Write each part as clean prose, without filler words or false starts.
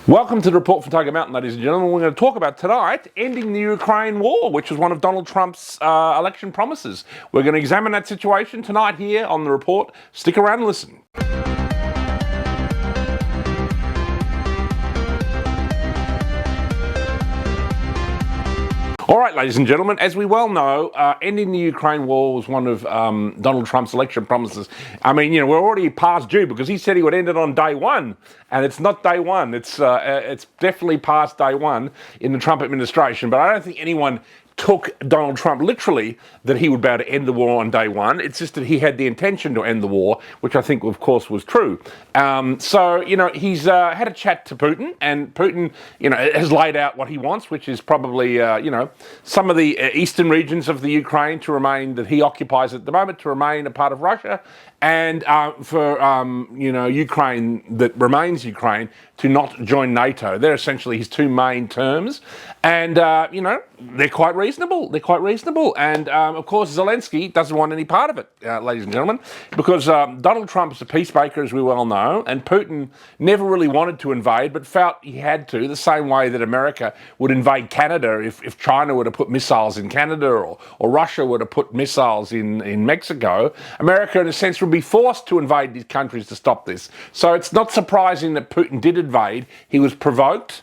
Welcome to the report from Tiger Mountain, ladies and gentlemen. We're going to talk about tonight ending the Ukraine war, which was one of Donald Trump's election promises. We're going to examine that situation tonight here on the report. Stick around and listen. All right, ladies and gentlemen, as we well know, ending the Ukraine war was one of Donald Trump's election promises. I mean, you know, we're already past due because he said he would end it on day one, and it's not day one. It's definitely past day one in the Trump administration, but I don't think anyone took Donald Trump literally that he would be able to end the war on day one. It's just that he had the intention to end the war, which I think, of course, was true. So, you know, he's had a chat to Putin, and Putin, you know, has laid out what he wants, which is probably, you know, some of the eastern regions of the Ukraine to remain, that he occupies at the moment, to remain a part of Russia, and for, you know, Ukraine, that remains Ukraine, to not join NATO. They're essentially his two main terms. And, you know, they're quite reasonable. They're quite reasonable. And, of course, Zelenskyy doesn't want any part of it, ladies and gentlemen, because Donald Trump is a peacemaker, as we well know, and Putin never really wanted to invade, but felt he had to, the same way that America would invade Canada if China were to put missiles in Canada, or Russia were to put missiles in Mexico. America, in a sense, would be forced to invade these countries to stop this. So it's not surprising that Putin did invade. He was provoked.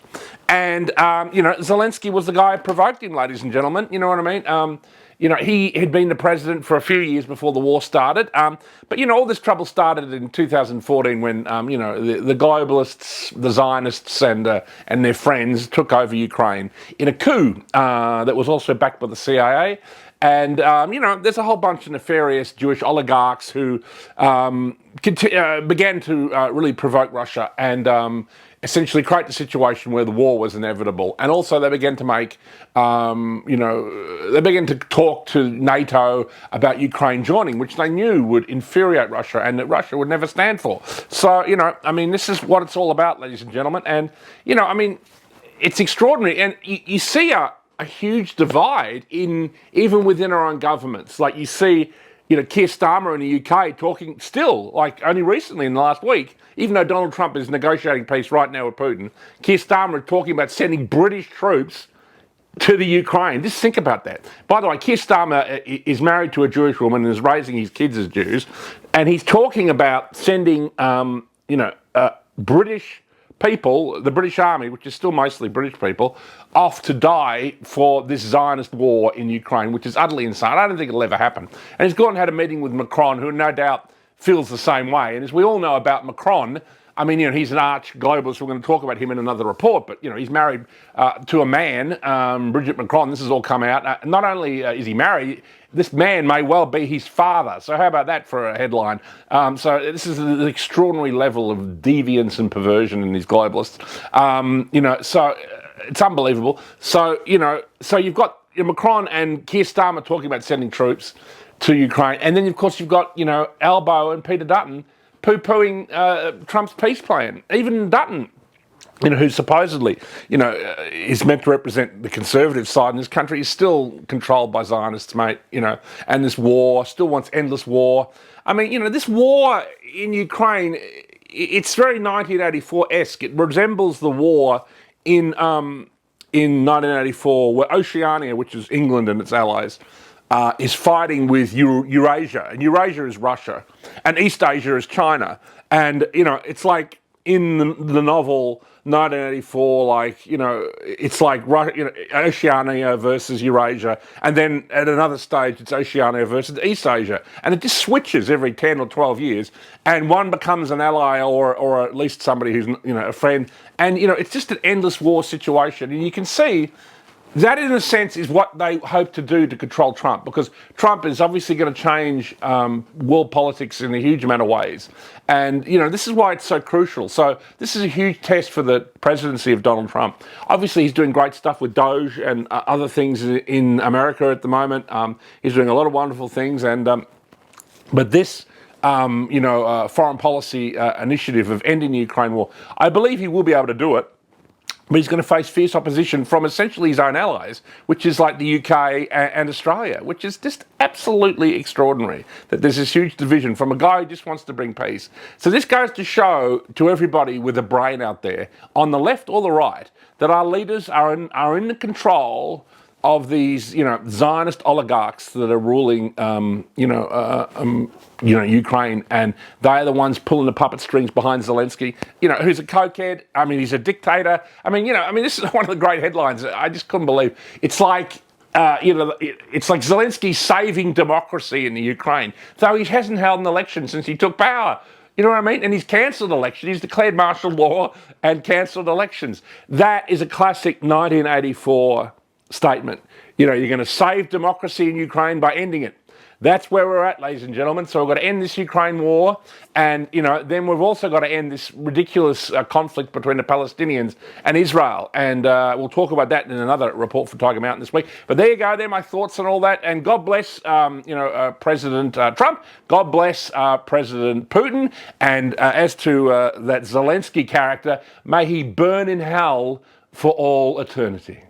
And, you know, Zelenskyy was the guy who provoked him, ladies and gentlemen. You know what I mean? You know, he had been the president for a few years before the war started. But, you know, all this trouble started in 2014 when, you know, the globalists, the Zionists and their friends took over Ukraine in a coup that was also backed by the CIA. And, you know, there's a whole bunch of nefarious Jewish oligarchs who began to really provoke Russia and essentially create the situation where the war was inevitable. And also they began to make, you know, they began to talk to NATO about Ukraine joining, which they knew would infuriate Russia and that Russia would never stand for. So, you know, I mean, this is what it's all about, ladies and gentlemen. And, you know, I mean, it's extraordinary. And you see a huge divide even within our own governments. Like you see, you know, Keir Starmer in the UK talking still, like only recently in the last week, even though Donald Trump is negotiating peace right now with Putin, Keir Starmer is talking about sending British troops to the Ukraine. Just think about that. By the way, Keir Starmer is married to a Jewish woman and is raising his kids as Jews, and he's talking about sending, you know, British people, the British Army, which is still mostly British people, off to die for this Zionist war in Ukraine, which is utterly insane. I don't think it'll ever happen. And he's gone and had a meeting with Macron, who no doubt feels the same way. And as we all know about Macron, I mean, you know, he's an arch globalist. We're going to talk about him in another report, but, you know, he's married to a man, Brigitte Macron. This has all come out. Not only is he married, this man may well be his father. So how about that for a headline? So this is an extraordinary level of deviance and perversion in these globalists. You know, so it's unbelievable. So, you know, so you've got Macron and Keir Starmer talking about sending troops to Ukraine. And then, of course, you've got, you know, Albo and Peter Dutton poo-pooing Trump's peace plan. Even Dutton, you know, who supposedly, you know, is meant to represent the conservative side in this country, is still controlled by Zionists, mate, you know, and this war, still wants endless war. I mean, you know, this war in Ukraine, it's very 1984-esque. It resembles the war in 1984, where Oceania, which is England and its allies, is fighting with Eurasia, and Eurasia is Russia, and East Asia is China. And, you know, it's like in the novel 1984, like, you know, it's like, you know, Oceania versus Eurasia, and then at another stage it's Oceania versus East Asia, and it just switches every 10 or 12 years, and one becomes an ally or at least somebody who's, you know, a friend, and, you know, it's just an endless war situation. And you can see that, in a sense, is what they hope to do to control Trump, because Trump is obviously going to change world politics in a huge amount of ways. And, you know, this is why it's so crucial. So this is a huge test for the presidency of Donald Trump. Obviously, he's doing great stuff with Doge and other things in America at the moment. He's doing a lot of wonderful things. And but this, you know, foreign policy initiative of ending the Ukraine war, I believe he will be able to do it. But he's going to face fierce opposition from essentially his own allies, which is like the UK and Australia, which is just absolutely extraordinary that there's this huge division from a guy who just wants to bring peace. So this goes to show to everybody with a brain out there, on the left or the right, that our leaders are in the control of these, Zionist oligarchs that are ruling, Ukraine, and they're the ones pulling the puppet strings behind Zelensky, who's a cokehead. I mean, he's a dictator. This is one of the great headlines. I just couldn't believe. It's like, it's like Zelensky saving democracy in the Ukraine, though he hasn't held an election since he took power. You know what I mean? And he's cancelled elections. He's declared martial law and cancelled elections. That is a classic 1984 statement. You're going to save democracy in Ukraine by ending it. That's where we're at, ladies and gentlemen. So we've got to end this Ukraine war, and then we've also got to end this ridiculous conflict between the Palestinians and Israel. And we'll talk about that in another report from Tiger Mountain this week. But there you go. They're my thoughts on all that. And God bless, President Trump. God bless President Putin. And as to that Zelensky character, may he burn in hell for all eternity.